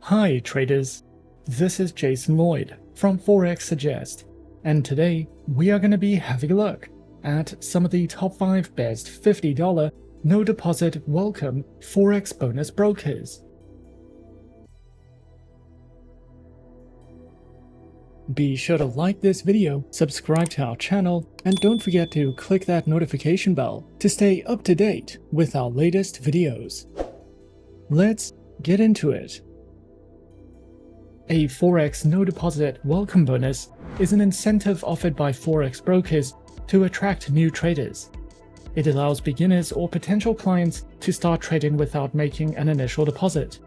Hi traders, this is Jason Lloyd from Forexsuggest, and today we are going to be having a look at some of the top 5 best $50 no deposit welcome Forex bonus brokers. Be sure to like this video, subscribe to our channel, and don't forget to click that notification bell to stay up to date with our latest videos. Let's get into it. A Forex no deposit welcome bonus is an incentive offered by Forex brokers to attract new traders. It allows beginners or potential clients to start trading without making an initial deposit.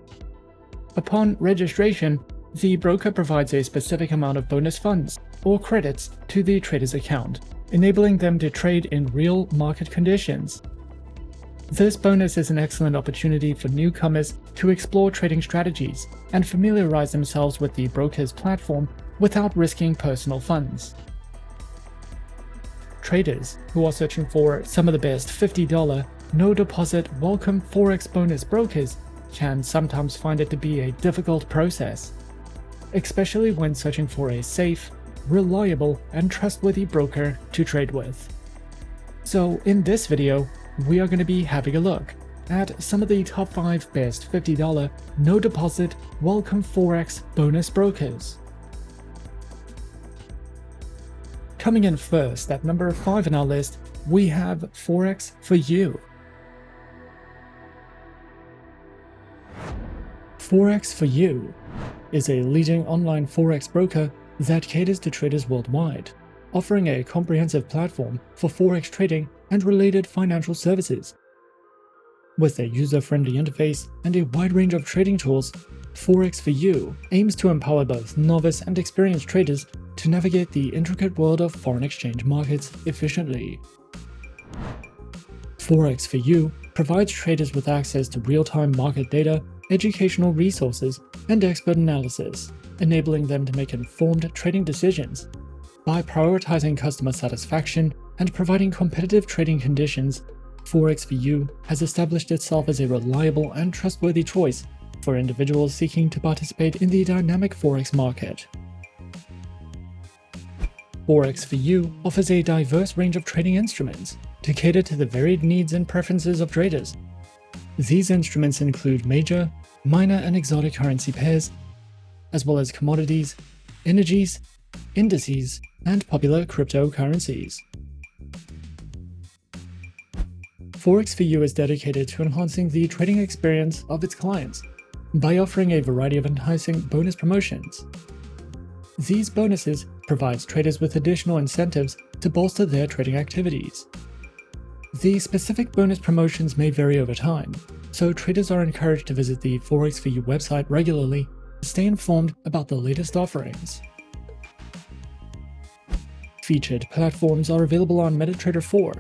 Upon registration, the broker provides a specific amount of bonus funds or credits to the trader's account, enabling them to trade in real market conditions. This bonus is an excellent opportunity for newcomers to explore trading strategies and familiarize themselves with the broker's platform without risking personal funds. Traders who are searching for some of the best $50 no deposit welcome Forex bonus brokers can sometimes find it to be a difficult process, especially when searching for a safe, reliable, and trustworthy broker to trade with. So in this video, we are going to be having a look at some of the top 5 best $50 no deposit welcome Forex bonus brokers. Coming in first at number 5 in our list, we have Forexsuggest. Forexsuggest is a leading online Forex broker that caters to traders worldwide, offering a comprehensive platform for Forex trading and related financial services. With a user-friendly interface and a wide range of trading tools, Forexsuggest aims to empower both novice and experienced traders to navigate the intricate world of foreign exchange markets efficiently. Forexsuggest provides traders with access to real-time market data, educational resources, and expert analysis, enabling them to make informed trading decisions. By prioritizing customer satisfaction and providing competitive trading conditions, Forexsuggest has established itself as a reliable and trustworthy choice for individuals seeking to participate in the dynamic Forex market. Forexsuggest offers a diverse range of trading instruments to cater to the varied needs and preferences of traders. These instruments include major, minor, and exotic currency pairs, as well as commodities, energies, indices, and popular cryptocurrencies. Forexsuggest is dedicated to enhancing the trading experience of its clients by offering a variety of enticing bonus promotions. These bonuses provide traders with additional incentives to bolster their trading activities. The specific bonus promotions may vary over time, so traders are encouraged to visit the Forexsuggest website regularly to stay informed about the latest offerings. Featured platforms are available on MetaTrader 4,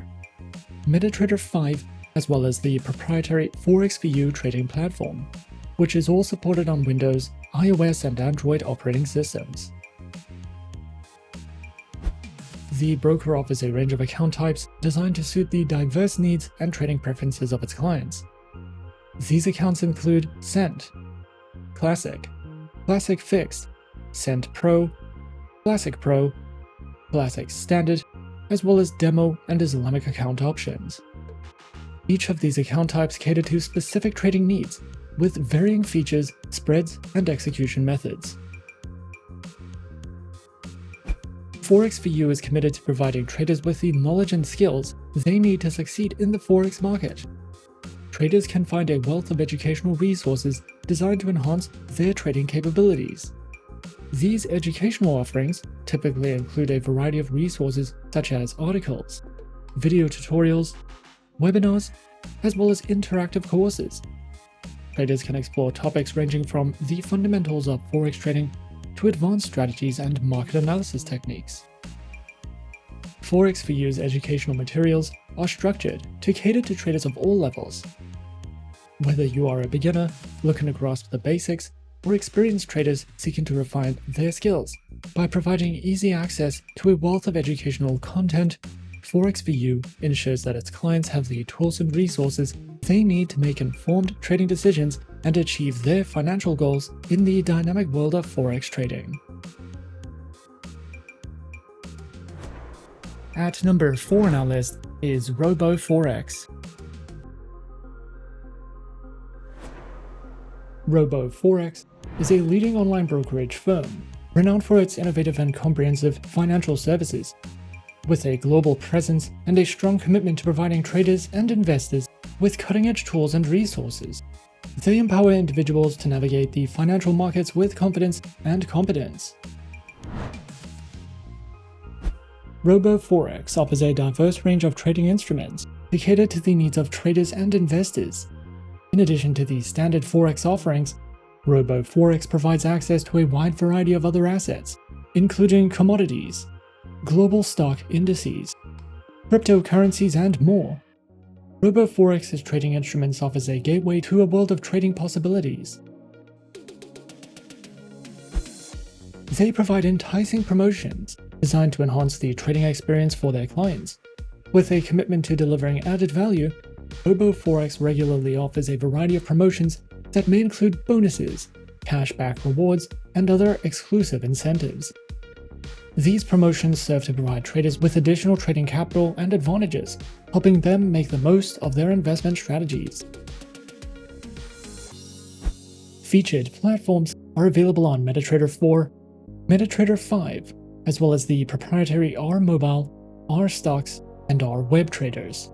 MetaTrader 5, as well as the proprietary Forexsuggest trading platform, which is all supported on Windows, iOS, and Android operating systems. The broker offers a range of account types designed to suit the diverse needs and trading preferences of its clients. These accounts include Cent, Classic, Classic Fixed, Cent Pro, Classic Pro, Classic Standard, as well as Demo and Islamic account options. Each of these account types cater to specific trading needs, with varying features, spreads, and execution methods. Forexsuggest is committed to providing traders with the knowledge and skills they need to succeed in the Forex market. Traders can find a wealth of educational resources designed to enhance their trading capabilities. These educational offerings typically include a variety of resources such as articles, video tutorials, webinars, as well as interactive courses. Traders can explore topics ranging from the fundamentals of Forex trading to advanced strategies and market analysis techniques. Forexsuggest's educational materials are structured to cater to traders of all levels. Whether you are a beginner looking to grasp the basics or experienced traders seeking to refine their skills, by providing easy access to a wealth of educational content, Forexsuggest ensures that its clients have the tools and resources They need to make informed trading decisions and achieve their financial goals in the dynamic world of Forex trading. At number 4 on our list is RoboForex. RoboForex is a leading online brokerage firm renowned for its innovative and comprehensive financial services. With a global presence and a strong commitment to providing traders and investors with cutting-edge tools and resources, they empower individuals to navigate the financial markets with confidence and competence. RoboForex offers a diverse range of trading instruments to cater to the needs of traders and investors. In addition to the standard Forex offerings, RoboForex provides access to a wide variety of other assets, including commodities, global stock indices, cryptocurrencies, and more. RoboForex's trading instruments offers a gateway to a world of trading possibilities. They provide enticing promotions designed to enhance the trading experience for their clients. With a commitment to delivering added value, RoboForex regularly offers a variety of promotions that may include bonuses, cashback rewards, and other exclusive incentives. These promotions serve to provide traders with additional trading capital and advantages, helping them make the most of their investment strategies. Featured platforms are available on MetaTrader 4, MetaTrader 5, as well as the proprietary R Mobile, R Stocks, and R Web traders.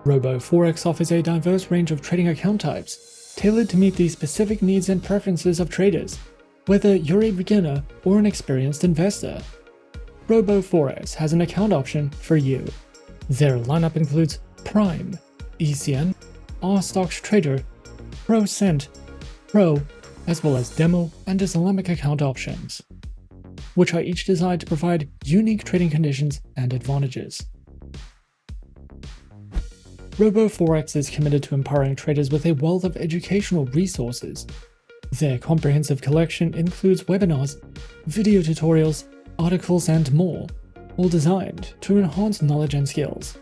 RoboForex offers a diverse range of trading account types, tailored to meet the specific needs and preferences of traders, whether you're a beginner or an experienced investor. RoboForex has an account option for you. Their lineup includes Prime, ECN, R Stocks Trader, Pro Cent, Pro, as well as Demo and Islamic account options, which are each designed to provide unique trading conditions and advantages. RoboForex is committed to empowering traders with a wealth of educational resources. Their comprehensive collection includes webinars, video tutorials, articles, and more, all designed to enhance knowledge and skills.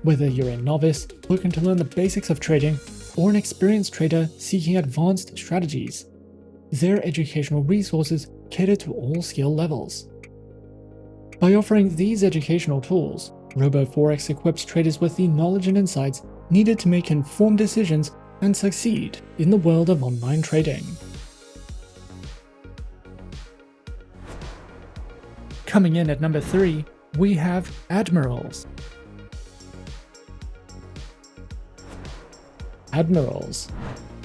Whether you're a novice looking to learn the basics of trading or an experienced trader seeking advanced strategies, their educational resources cater to all skill levels. By offering these educational tools, RoboForex equips traders with the knowledge and insights needed to make informed decisions and succeed in the world of online trading. Coming in at number 3, we have Admirals. Admirals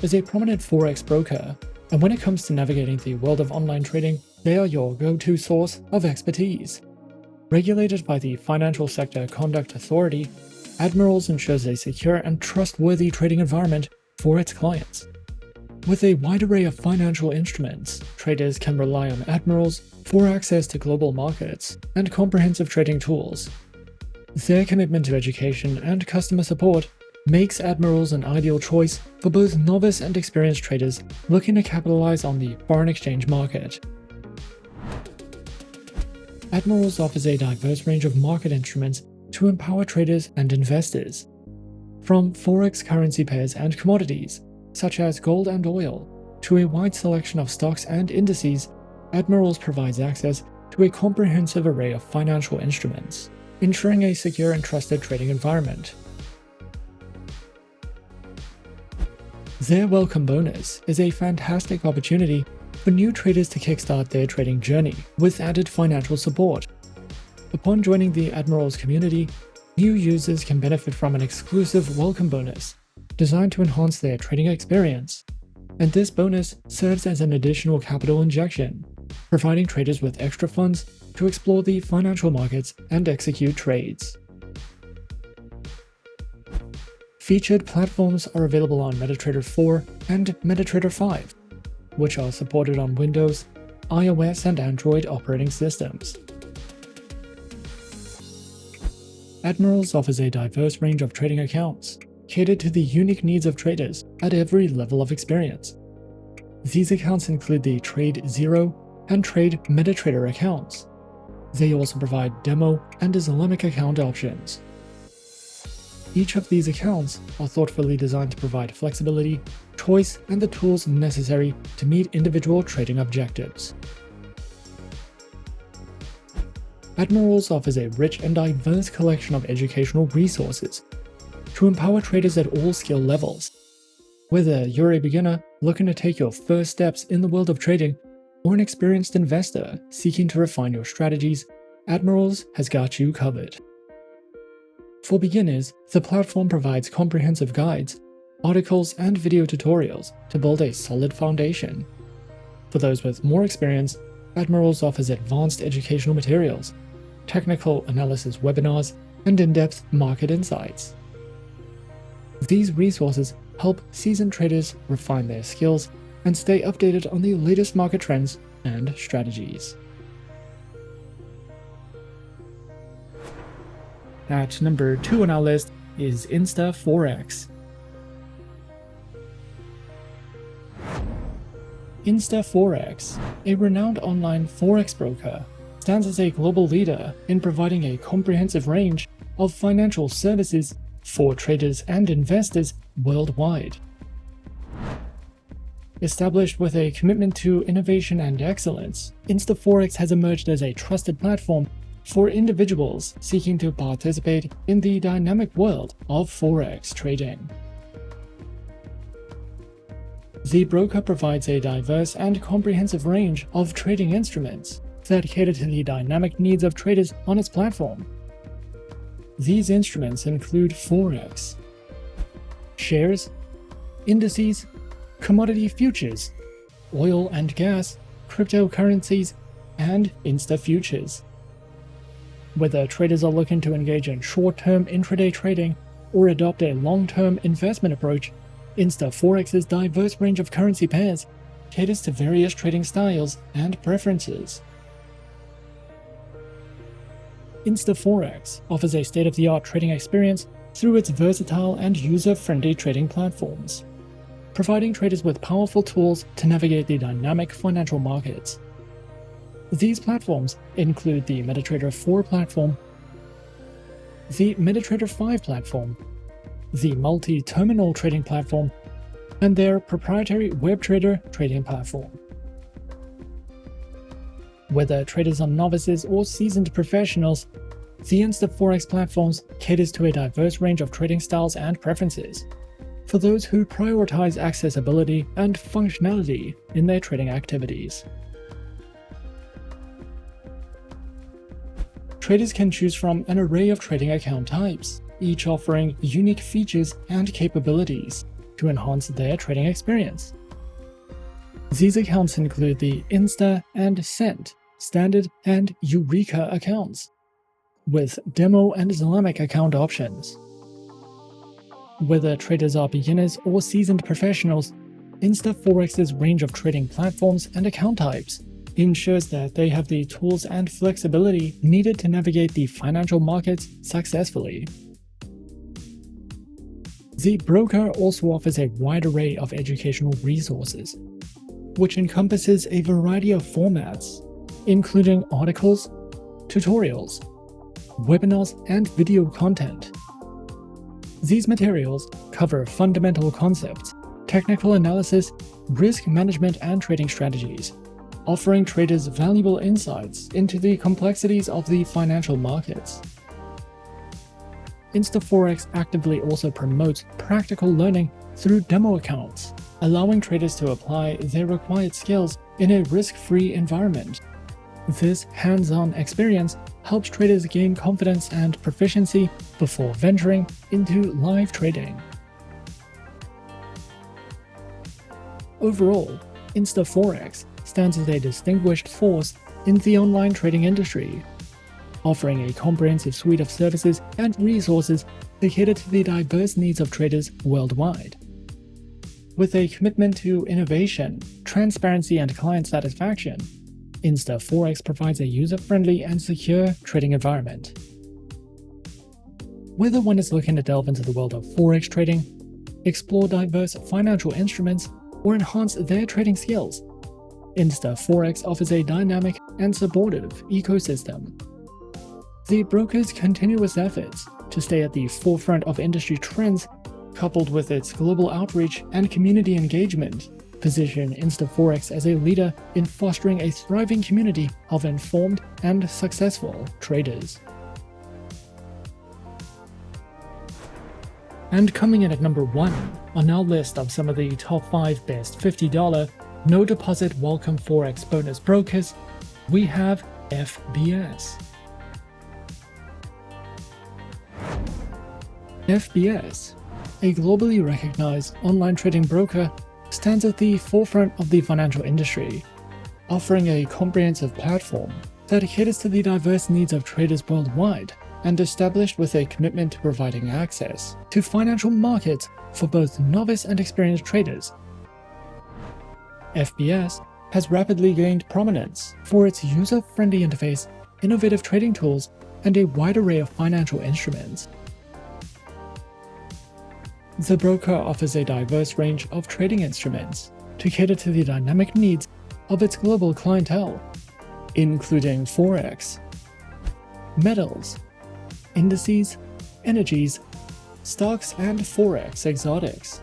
is a prominent Forex broker, and when it comes to navigating the world of online trading, they are your go-to source of expertise. Regulated by the Financial Sector Conduct Authority, Admirals ensures a secure and trustworthy trading environment for its clients. With a wide array of financial instruments, traders can rely on Admirals for access to global markets and comprehensive trading tools. Their commitment to education and customer support makes Admirals an ideal choice for both novice and experienced traders looking to capitalize on the foreign exchange market. Admirals offers a diverse range of market instruments to empower traders and investors. From Forex currency pairs and commodities, such as gold and oil, to a wide selection of stocks and indices, Admirals provides access to a comprehensive array of financial instruments, ensuring a secure and trusted trading environment. Their welcome bonus is a fantastic opportunity for new traders to kickstart their trading journey with added financial support. Upon joining the Admirals community, new users can benefit from an exclusive welcome bonus designed to enhance their trading experience, and this bonus serves as an additional capital injection, providing traders with extra funds to explore the financial markets and execute trades. Featured platforms are available on MetaTrader 4 and MetaTrader 5, which are supported on Windows, iOS, and Android operating systems. Admirals offers a diverse range of trading accounts, catered to the unique needs of traders at every level of experience. These accounts include the Trade 0 and Trade MetaTrader accounts. They also provide Demo and Islamic account options. Each of these accounts are thoughtfully designed to provide flexibility, choice, and the tools necessary to meet individual trading objectives. Admirals offers a rich and diverse collection of educational resources to empower traders at all skill levels. Whether you're a beginner looking to take your first steps in the world of trading, or an experienced investor seeking to refine your strategies, Admirals has got you covered. For beginners, the platform provides comprehensive guides, articles, and video tutorials to build a solid foundation. For those with more experience, Admirals offers advanced educational materials, technical analysis webinars, and in-depth market insights. These resources help seasoned traders refine their skills and stay updated on the latest market trends and strategies. At number 2 on our list is InstaForex. InstaForex, a renowned online forex broker, stands as a global leader in providing a comprehensive range of financial services for traders and investors worldwide. Established with a commitment to innovation and excellence, InstaForex has emerged as a trusted platform for individuals seeking to participate in the dynamic world of forex trading. The broker provides a diverse and comprehensive range of trading instruments that cater to the dynamic needs of traders on its platform. These instruments include Forex, shares, indices, commodity futures, oil and gas, cryptocurrencies, and Insta futures. Whether traders are looking to engage in short-term intraday trading or adopt a long-term investment approach, InstaForex's diverse range of currency pairs caters to various trading styles and preferences. InstaForex offers a state-of-the-art trading experience through its versatile and user-friendly trading platforms, providing traders with powerful tools to navigate the dynamic financial markets. These platforms include the MetaTrader 4 platform, the MetaTrader 5 platform, the multi-terminal trading platform, and their proprietary WebTrader trading platform. Whether traders are novices or seasoned professionals, the InstaForex platforms caters to a diverse range of trading styles and preferences for those who prioritize accessibility and functionality in their trading activities. Traders can choose from an array of trading account types, each offering unique features and capabilities to enhance their trading experience. These accounts include the Insta and Cent, Standard and Eureka accounts, with Demo and Islamic account options. Whether traders are beginners or seasoned professionals, InstaForex's range of trading platforms and account types ensures that they have the tools and flexibility needed to navigate the financial markets successfully. The broker also offers a wide array of educational resources, which encompasses a variety of formats, including articles, tutorials, webinars, and video content. These materials cover fundamental concepts, technical analysis, risk management, and trading strategies, offering traders valuable insights into the complexities of the financial markets. InstaForex actively also promotes practical learning through demo accounts, allowing traders to apply their required skills in a risk-free environment. This hands-on experience helps traders gain confidence and proficiency before venturing into live trading. Overall, InstaForex stands as a distinguished force in the online trading industry, offering a comprehensive suite of services and resources to cater to the diverse needs of traders worldwide. With a commitment to innovation, transparency, and client satisfaction, InstaForex provides a user-friendly and secure trading environment. Whether one is looking to delve into the world of forex trading, explore diverse financial instruments, or enhance their trading skills, InstaForex offers a dynamic and supportive ecosystem. The broker's continuous efforts to stay at the forefront of industry trends, coupled with its global outreach and community engagement, position InstaForex as a leader in fostering a thriving community of informed and successful traders. And coming in at number 1 on our list of some of the top 5 best $50 no deposit welcome Forex bonus brokers, we have FBS. FBS, a globally recognized online trading broker, stands at the forefront of the financial industry, offering a comprehensive platform that caters to the diverse needs of traders worldwide and established with a commitment to providing access to financial markets for both novice and experienced traders. FBS has rapidly gained prominence for its user-friendly interface, innovative trading tools, and a wide array of financial instruments. The broker offers a diverse range of trading instruments to cater to the dynamic needs of its global clientele, including Forex, metals, indices, energies, stocks, and Forex exotics.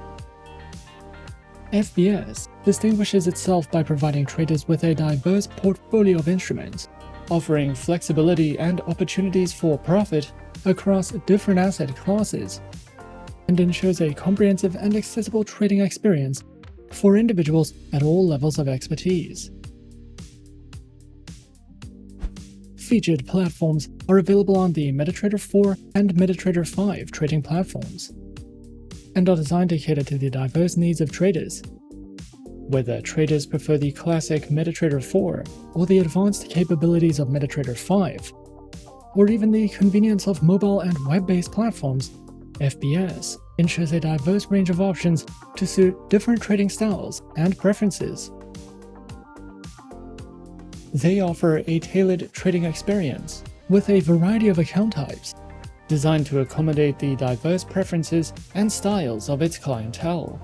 FBS distinguishes itself by providing traders with a diverse portfolio of instruments, offering flexibility and opportunities for profit across different asset classes, and ensures a comprehensive and accessible trading experience for individuals at all levels of expertise. Featured platforms are available on the MetaTrader 4 and MetaTrader 5 trading platforms, and are designed to cater to the diverse needs of traders. Whether traders prefer the classic MetaTrader 4 or the advanced capabilities of MetaTrader 5, or even the convenience of mobile and web-based platforms, FBS ensures a diverse range of options to suit different trading styles and preferences. They offer a tailored trading experience with a variety of account types, designed to accommodate the diverse preferences and styles of its clientele.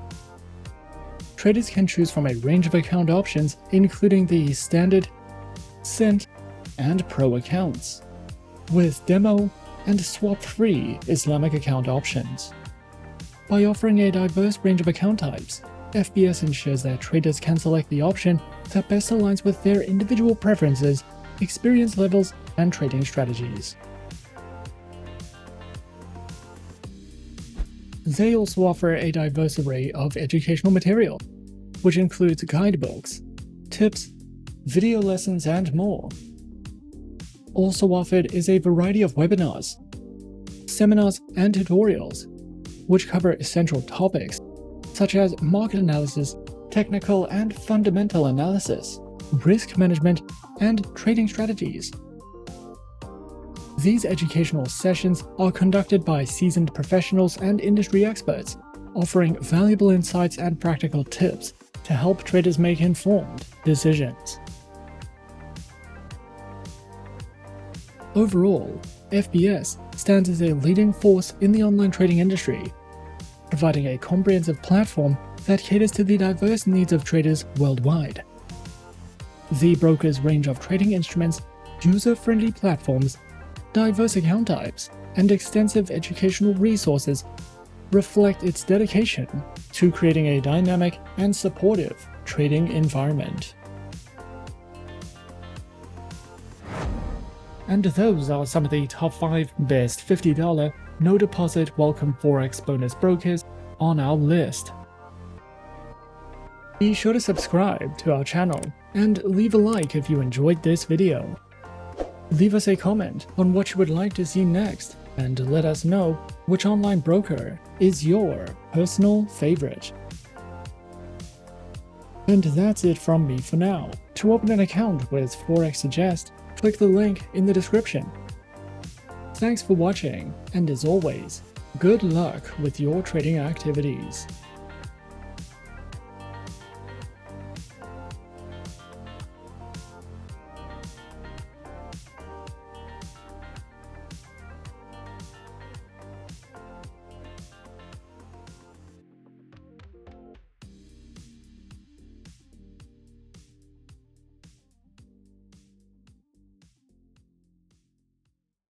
Traders can choose from a range of account options, including the Standard, Cent, and Pro accounts, with demo and swap-free Islamic account options. By offering a diverse range of account types, FBS ensures that traders can select the option that best aligns with their individual preferences, experience levels, and trading strategies. They also offer a diverse array of educational material, which includes guidebooks, tips, video lessons, and more. Also offered is a variety of webinars, seminars, and tutorials, which cover essential topics such as market analysis, technical and fundamental analysis, risk management, and trading strategies. These educational sessions are conducted by seasoned professionals and industry experts, offering valuable insights and practical tips to help traders make informed decisions. Overall, FBS stands as a leading force in the online trading industry, providing a comprehensive platform that caters to the diverse needs of traders worldwide. The broker's range of trading instruments, user-friendly platforms, diverse account types, and extensive educational resources reflect its dedication to creating a dynamic and supportive trading environment. And those are some of the top 5 best $50 no deposit welcome Forex bonus brokers on our list. Be sure to subscribe to our channel and leave a like if you enjoyed this video. Leave us a comment on what you would like to see next, and let us know which online broker is your personal favorite. And that's it from me for now. To open an account with Forexsuggest, click the link in the description. Thanks for watching, and as always, good luck with your trading activities.